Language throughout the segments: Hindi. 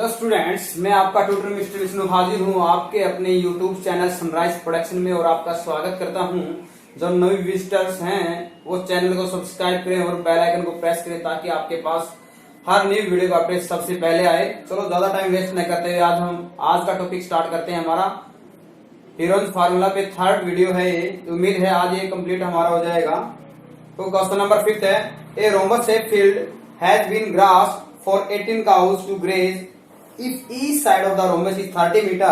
हेलो स्टूडेंट्स, मैं आपका ट्यूटर मिस्टर विष्णु हाजिर हूँ आपके अपने यूट्यूब चैनल सनराइज प्रोडक्शन में और आपका स्वागत करता हूँ। जो नए विजिटर्स हैं वो चैनल को सब्सक्राइब करें और बेल आइकन को प्रेस करें ताकि आपके पास हर न्यू वीडियो का अपडेट सबसे पहले आए। चलो ज्यादा टाइम वेस्ट नहीं करते हुए आज का टॉपिक स्टार्ट करते हैं। हमारा हीरोज फार्मूला पे थर्ड वीडियो है ये, तो उम्मीद है आज ये कंप्लीट हमारा हो जाएगा। तो क्वेश्चन नंबर 5 है, a rhombus shape field has been grass for 18 cows to graze. If each side of the rhombus is 30 meter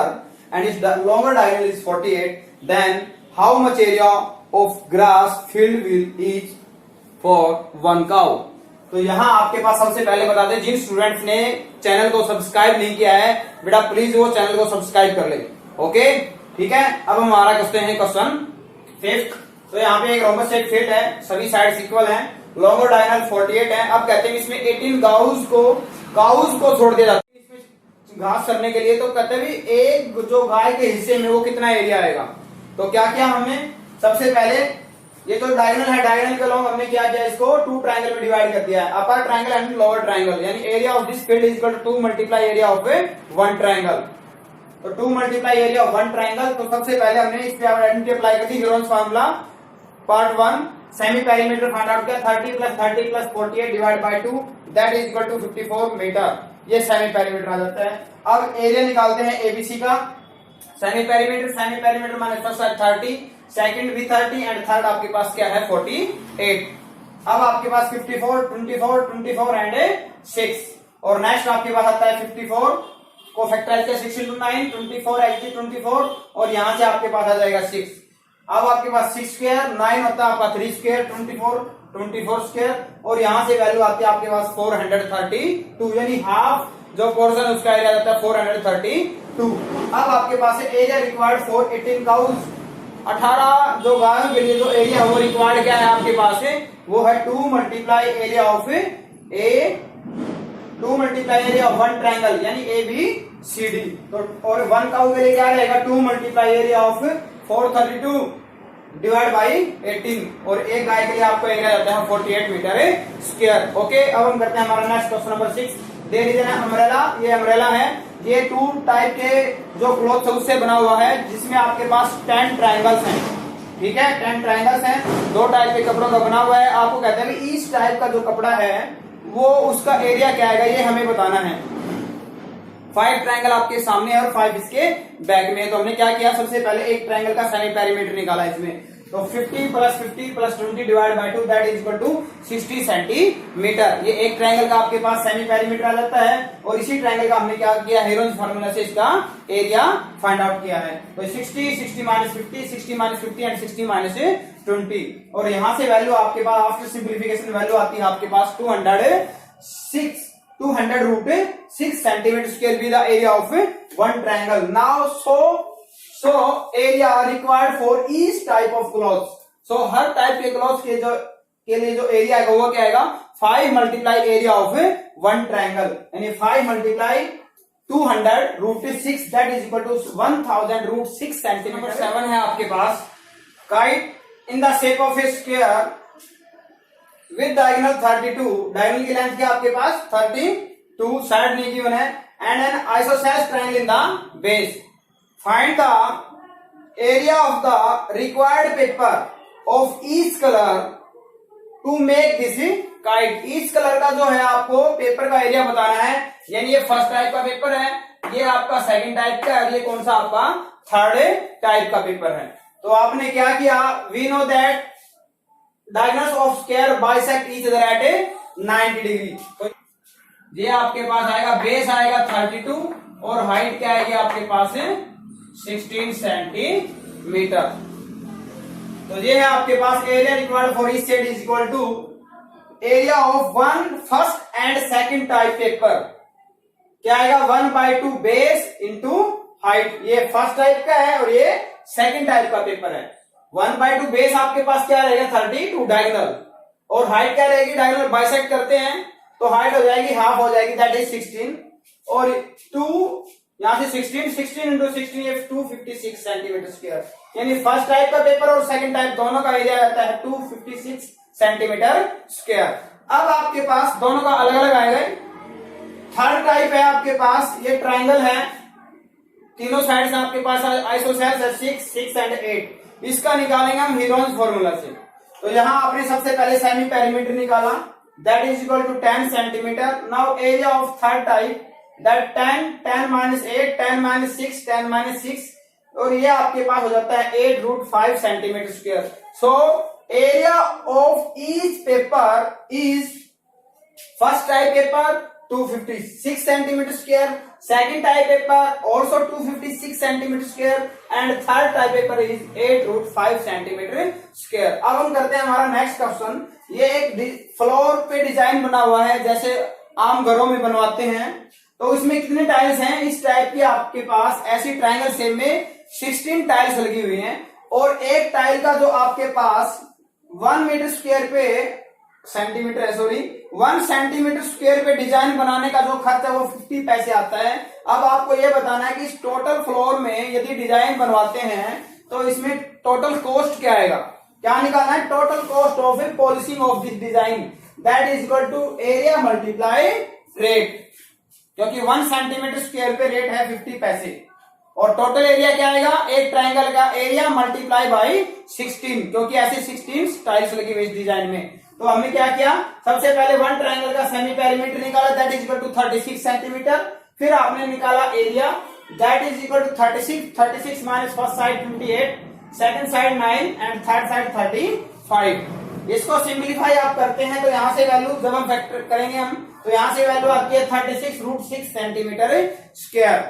and its longer diagonal is 48, then how much area of grass field will each for one cow? तो यहाँ आपके पास सबसे पहले बता दें, जिन स्टूडेंट्स ने चैनल को सब्सक्राइब नहीं किया है बेटा प्लीज वो चैनल को सब्सक्राइब कर ले। ओके ठीक है। अब हमारा करते हैं क्वेश्चन 5। तो यहाँ पे एक रोम्बस शेप फील्ड है, सभी साइड्स इक्वल हैं, लॉन्गर डायगोनल 48 है। अब कहते हैं इसमें 18 काउज को छोड़ दिया जाता है घास करने के लिए। तो कहते हैं भी एक जो गाय के हिस्से में वो कितना एरिया आएगा। तो क्या किया हमने, सबसे पहले ये तो डायगोनल है, डायगोनल के लॉन्ग हमने क्या किया, इसको 2 ट्रायंगल में डिवाइड कर दिया है, upper triangle and lower triangle. यानी area of this field is equal to 2 multiply area of 1 triangle. तो 2 मल्टीप्लाई एरिया ऑफ 1 ट्रायंगल। तो सबसे पहले हमने इस पे आइडेंटिटी अप्लाई कर दी, Heron's formula part 1 semi perimeter find out किया, 30 plus 48 divide by 2 that is equal to 54 metre. ये सेमी पेरीमीटर आ जाता है। अब एरिया निकालते हैं एबीसी का। सेमी पेरीमीटर माने फर्स्ट साइड 30, सेकंड भी 30 एंड थर्ड आपके पास क्या है 48। अब आपके पास 54, 24 एंड 6 और नेक्स्ट आपके पास आता है 54 को फैक्टराइज किया 6 into 9 24 8 24 और यहां से आपके पास आ जाएगा 6। अब आपके पास 6 स्क्वायर 9 होता है आपका 3 स्क्वायर 24 स्क्वायर और यहां से वैल्यू आती है आपके पास 432, यानी हाफ जो पोर्शन उसका एरिया जाता है 432। अब आपके पास एरिया रिक्वायर्ड फॉर 18 काउज, 18 जो गायों के लिए जो एरिया वो रिक्वायर्ड क्या है आपके पास है, वो है 2 मल्टीप्लाई एरिया ऑफ 1 ट्रायंगल यानी ए बी सी डी। तो और 1 काउ के लिए क्या रहेगा 2 multiply area of 432 divide by 18 और एक गाय के लिए आपको एरिया जाता है 48 मीटर स्क्वायर। ओके अब हम करते हैं हमारा next question number 6। There is an umbrella, ये अम्ब्रेला है, ये 2 टाइप के जो क्लॉथ है उससे बना हुआ है जिसमें आपके पास 10 ट्रायंगल्स हैं। ठीक है 10 ट्रायंगल्स हैं, 2 टाइप के कपड़ों का बना हुआ है। आपको कहते हैं कि इस टाइप का जो कपड़ा है वो उसका एरिया क्या आएगा ये हमें बताना है। 5 ट्रायंगल आपके सामने है और 5 इसके बैक में है। तो हमने क्या किया, सबसे पहले एक ट्रायंगल का सेमी पेरीमीटर निकाला इसमें। तो 50 plus 20 divide by 2 that is equal to 60 centimetre. ये एक ट्रायंगल का आपके पास सेमी पेरीमीटर आ जाता है और इसी ट्रायंगल का हमने क्या किया, हीरोज फार्मूला से इसका एरिया फाइंड आउट किया है। तो 60 माइनस 50 एंड 60 माइनस 20 और यहां से वैल्यू आपके पास आफ्टर सिंप्लीफिकेशन वैल्यू आती है आपके पास 200 root 6 centimetre square be the area of 1 triangle. Now so area required for each type of cloth. So हर टाइप के क्लॉथ के लिए जो एरिया आएगा वो क्या आएगा 5 मल्टीप्लाई एरिया ऑफ 1 ट्रायंगल यानी 5 multiply 200 root 6 that is equal to 1000 root 6 centimetre. 7 है आपके पास, kite in the shape of a square with diagonal 32, diagonal की लेंथ क्या आपके पास 32, साइड नहीं गिवन है, and an isosceles triangle in the base. Find the area of the required paper of each colour to make this kite. Each colour का जो है आपको पेपर का एरिया बताना है, यानी ये फर्स्ट टाइप का पेपर है, ये आपका सेकंड टाइप का है, ये कौन सा आपका थर्ड टाइप का पेपर है। तो आपने क्या किया, we know that diagonals of square bisect each other at 90 degree. तो ये आपके पास आएगा, बेस आएगा 32 और हाइट क्या आएगी आपके पास 16 सेंटीमीटर। तो ये है आपके पास area required for each side is equal to area of 1 first and second type paper. क्या आएगा 1/2 बेस इंटू हाइट। ये फर्स्ट टाइप का है और ये सेकंड टाइप का पेपर है। 1/2 बेस आपके पास क्या रहेगा 32 डायगोनल और हाइट क्या रहेगी, डायगोनल बाइसेक्ट करते हैं तो हाइट हो जाएगी हाफ हो जाएगी दैट इज 16 और 2 यहां से 16 इंटू 16 ये 256 सेंटीमीटर स्क्वायर। यानी फर्स्ट टाइप का पेपर और सेकंड टाइप दोनों का एरिया रहता है 256 सेंटीमीटर स्क्वायर। अब आपके पास दोनों का अलग अलग आएगा थर्ड टाइप है आपके पास, ये ट्राइंगल है, तीनों साइड से आपके पास आइसोसेल्स है 6, 6 एंड 8। इसका निकालेंगे हम हीरोन्स फॉर्मूला से। तो यहाँ आपने सबसे पहले सेमी पेरीमीटर निकाला, that is equal to 10 centimetre. Now area of third type, that 10, 10 minus 8, 10 minus 6, 10 minus 6, और ये आपके पास हो जाता है 8√5 centimetre square. So area of each paper is, first type paper 256 centimeter square, second type paper also 256 centimeter square, and third type paper is 8√5 centimeter square। अब हम करते हैं हमारा नेक्स्ट क्वेश्चन। ये एक फ्लोर पे डिजाइन बना हुआ है, जैसे आम घरों में बनवाते हैं। तो इसमें कितने टाइल्स हैं? इस टाइप की आपके पास ऐसी ट्रायंगल शेप में 16 टाइल्स लगी हुई हैं, और एक टाइल का जो आपके पास 1 मीटर स्क्वायर पे सेंटीमीटर है, सॉरी 1 सेंटीमीटर स्क्वायर पे डिजाइन बनाने का जो खर्च है वो 50 पैसे आता है। अब आपको ये बताना है कि इस टोटल फ्लोर में यदि डिजाइन बनवाते हैं तो इसमें टोटल कॉस्ट क्या आएगा। क्या निकालना है? Total cost of a polishing of this design, that is equal to area multiply rate, क्योंकि 1 सेंटीमीटर स्क्वायर पे रेट है 50 पैसे, और टोटल एरिया क्या आएगा? एक ट्राइंगल का एरिया मल्टीप्लाई बाई 16, क्योंकि ऐसे 16 टाइल्स लगी हुई इस डिजाइन में। तो हमने क्या किया, सबसे पहले 1 ट्राइंगल का सेमी पेरीमीटर निकाला, that is equal to 36 centimetre. फिर आपने निकाला area, that is equal to 36 minus first side 28, second side 9 and third side 35। इसको सिंप्लीफाई आप करते हैं तो यहां से वैल्यू जब हम फैक्टर करेंगे हम, तो यहां से वैल्यू आती है 36√6 centimetre square.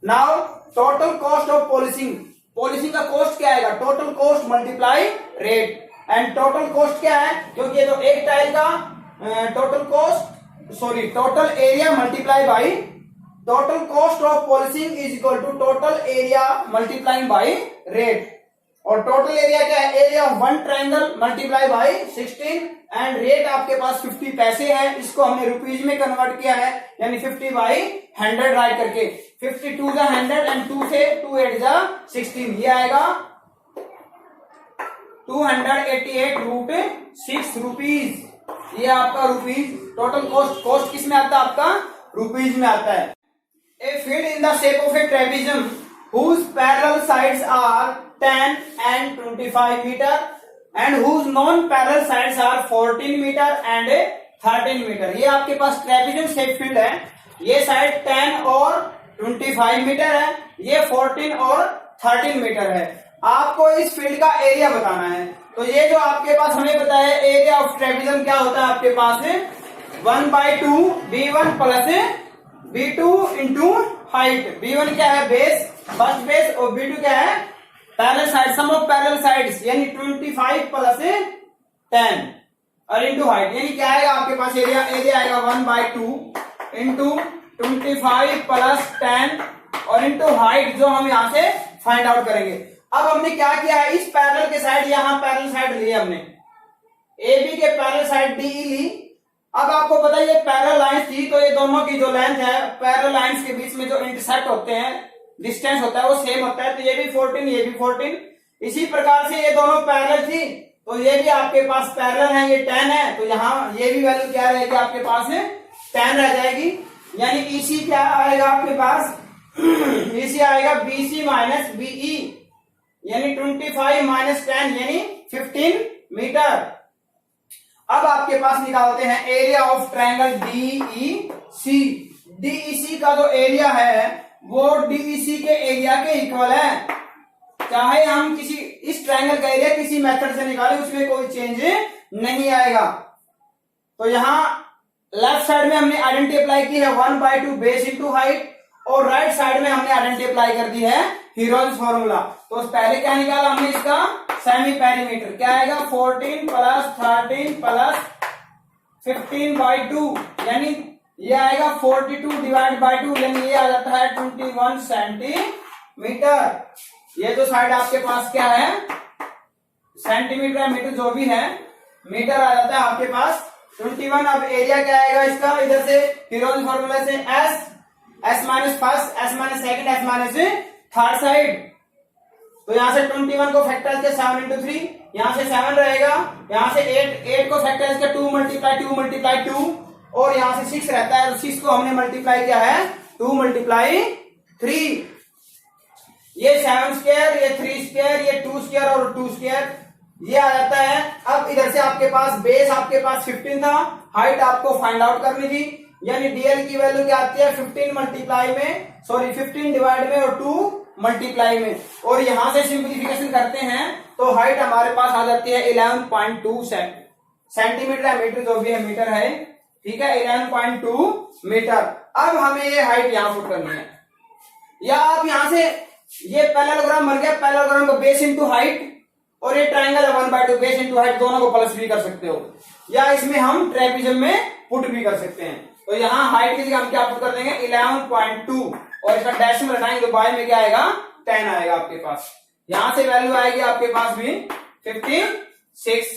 Now total cost of polishing, polishing का कॉस्ट क्या आएगा? Total cost multiply rate, and total cost क्या है? क्योंकि ये तो एक टाइल का total cost, sorry total area multiply by total cost of polishing is equal to total area multiplying by rate. और टोटल एरिया क्या है? Area of 1 triangle multiply by 16, and rate आपके पास 50 पैसे है। इसको हमने रुपीज में कन्वर्ट किया है, यानी 50/100 राइट करके 52 जा 100 एंड 2 से 2 8 जा 16, ये आएगा 288.6 रुपीज। ये आपका रुपीज टोटल कॉस्ट, कॉस्ट किस में आता है? आपका रुपीज में आता है। A field in the shape of A trapezium whose parallel sides are 10 and 25 meter and whose non parallel sides are 14 meter and 13 meter। ये आपके पास ट्रेपेजियम शेप फील्ड है, ये साइड 10 और 25 मीटर है, ये 14 और 13 मीटर है। आपको इस फील्ड का एरिया बताना है। तो ये जो आपके पास हमें बताया एरिया ऑफ ट्रेपेजियम क्या होता है आपके पास है 1/2 B1 plus B2 into height. B1 क्या है? बेस, फर्स्ट बेस, और B2 क्या है? Parallel side, sum of parallel sides, यानी 25 प्लस 10 और इंटू हाइट, यानी क्या आएगा आपके पास एरिया? एरिया आएगा 1/2 इंटू 25 प्लस 10 और इंटू हाइट, जो हम यहां से फाइंड आउट करेंगे। अब हमने क्या किया है, इस पैरेलल के साइड, यहां पैरेलल साइड ली हमने, ए बी के पैरेलल साइड डी ली। अब आपको पता है ये पैरेलल लाइंस थी, तो ये दोनों की जो लेंथ है, पैरेलल लाइंस के बीच में जो इंटरसेक्ट होते हैं, डिस्टेंस होता है वो सेम होता है। तो ये भी 14, ये भी 14। इसी प्रकार से ये दोनों पैरेलल थी, तो ये भी आपके पास पैरेलल है, ये 10 है, तो यहाँ ये भी वैल्यू क्या रहेगी आपके पास है 10 रह जाएगी। यानी ईसी क्या आएगा आपके पास? ईसी आएगा बीसी माइनस बीई, यानी 25 माइनस 10 यानी 15 मीटर। अब आपके पास निकालते हैं area of triangle DEC. DEC का जो एरिया है वो डीईसी के एरिया के इक्वल है। चाहे हम किसी इस ट्रायंगल का एरिया किसी मेथड से निकालें, उसमें कोई चेंज नहीं आएगा। तो यहां लेफ्ट साइड में हमने आइडेंटिटी अप्लाई की है 1/2 बेस इंटू हाइट, और राइट साइड में हमने आइडेंटिटी अप्लाई कर दी है हीरोज फॉर्मूला। तो पहले क्या निकाला हमने इसका सेमी पेरीमीटर, क्या आएगा 14 प्लस 13 प्लस 15/2, यानी ये आएगा 42 डिवाइड बाई 2, यानी ये आ जाता है 21 सेंटीमीटर। ये जो साइड आपके पास क्या है सेंटीमीटर मीटर जो भी है, मीटर आ जाता है आपके पास 21। अब एरिया क्या आएगा इसका, इधर से हीरोज फॉर्मूला से S minus first, S minus second, S minus third side. तो यहां से 21 को फैक्टराइज के 7 इंटू 3, यहां से 7 रहेगा, यहां से 8 को फैक्टराइज के 2 मल्टीप्लाई 2 मल्टीप्लाई 2, और यहाँ से 6 रहता है, तो 6 को हमने मल्टीप्लाई किया है 2 मल्टीप्लाई 3, ये 7 स्क्वायर, ये 3 स्क्वायर, ये 2 स्क्वायर और 2 स्क्वायर, ये आ जाता है। अब इधर से आपके पास बेस आपके पास 15 था, हाइट आपको फाइंड आउट करनी थी, यानी डीएल की वैल्यू क्या आती है 15 मल्टीप्लाई में, सॉरी 15 डिवाइड में और 2 मल्टीप्लाई में, और यहां से सिंप्लीफिकेशन करते हैं तो हाइट हमारे पास आ जाती है 11.2 सेंटीमीटर या मीटर, जो भी है मीटर है, ठीक है, 11.2 मीटर। अब हमें ये हाइट यहां पुट करनी है, या आप यहां से ये पैरेललोग्राम बन गया, पैरेललोग्राम को बेस इंटू हाइट, और ये ट्राइंगल है 1/2 बेस इंटू हाइट, दोनों को प्लस भी कर सकते हो, या इसमें हम ट्रेपिज्म में पुट भी कर सकते हैं। तो यहाँ हाइट की जगह हम क्या पुट कर देंगे 11.2, और इसका डेसिमल हटाएंगे तो बाय में क्या आएगा 10 आएगा आपके पास। यहां से वैल्यू आएगी आपके पास भी 56,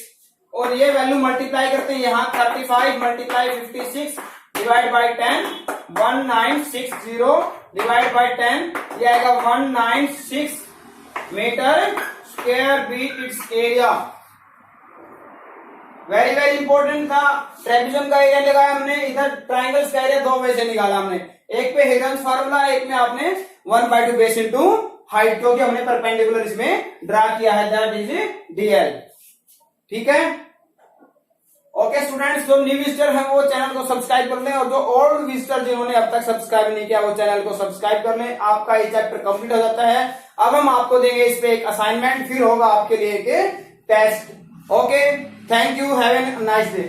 और ये वैल्यू मल्टीप्लाई करते हैं यहाँ 35 multiply 56 divide by 10, 1960 divide by 10, ये आएगा 196 metre square beat its area. Very very important था, ट्रेपेजियम का एरिया लगाया हमने, इधर ट्राइंगल्स का एरिया दो वे से निकाला हमने, एक पे हीरन्स फार्मूला, एक में आपने 1/2 बेस इंटू हाइट, क्योंकि हमने परपेंडिकुलर इसमें ड्रा किया है, दैट इज डीएल। ठीक है, ओके स्टूडेंट्स, जो न्यू विजिटर हैं वो चैनल को सब्सक्राइब कर लें, और जो ओल्ड विजिटर जिन्होंने अब तक सब्सक्राइब नहीं किया वो चैनल को सब्सक्राइब कर लें। आपका ये चैप्टर कंप्लीट हो जाता है। अब हम आपको देंगे इस पे एक असाइनमेंट, फिर होगा आपके लिए एक test. Okay, thank you, have a nice day.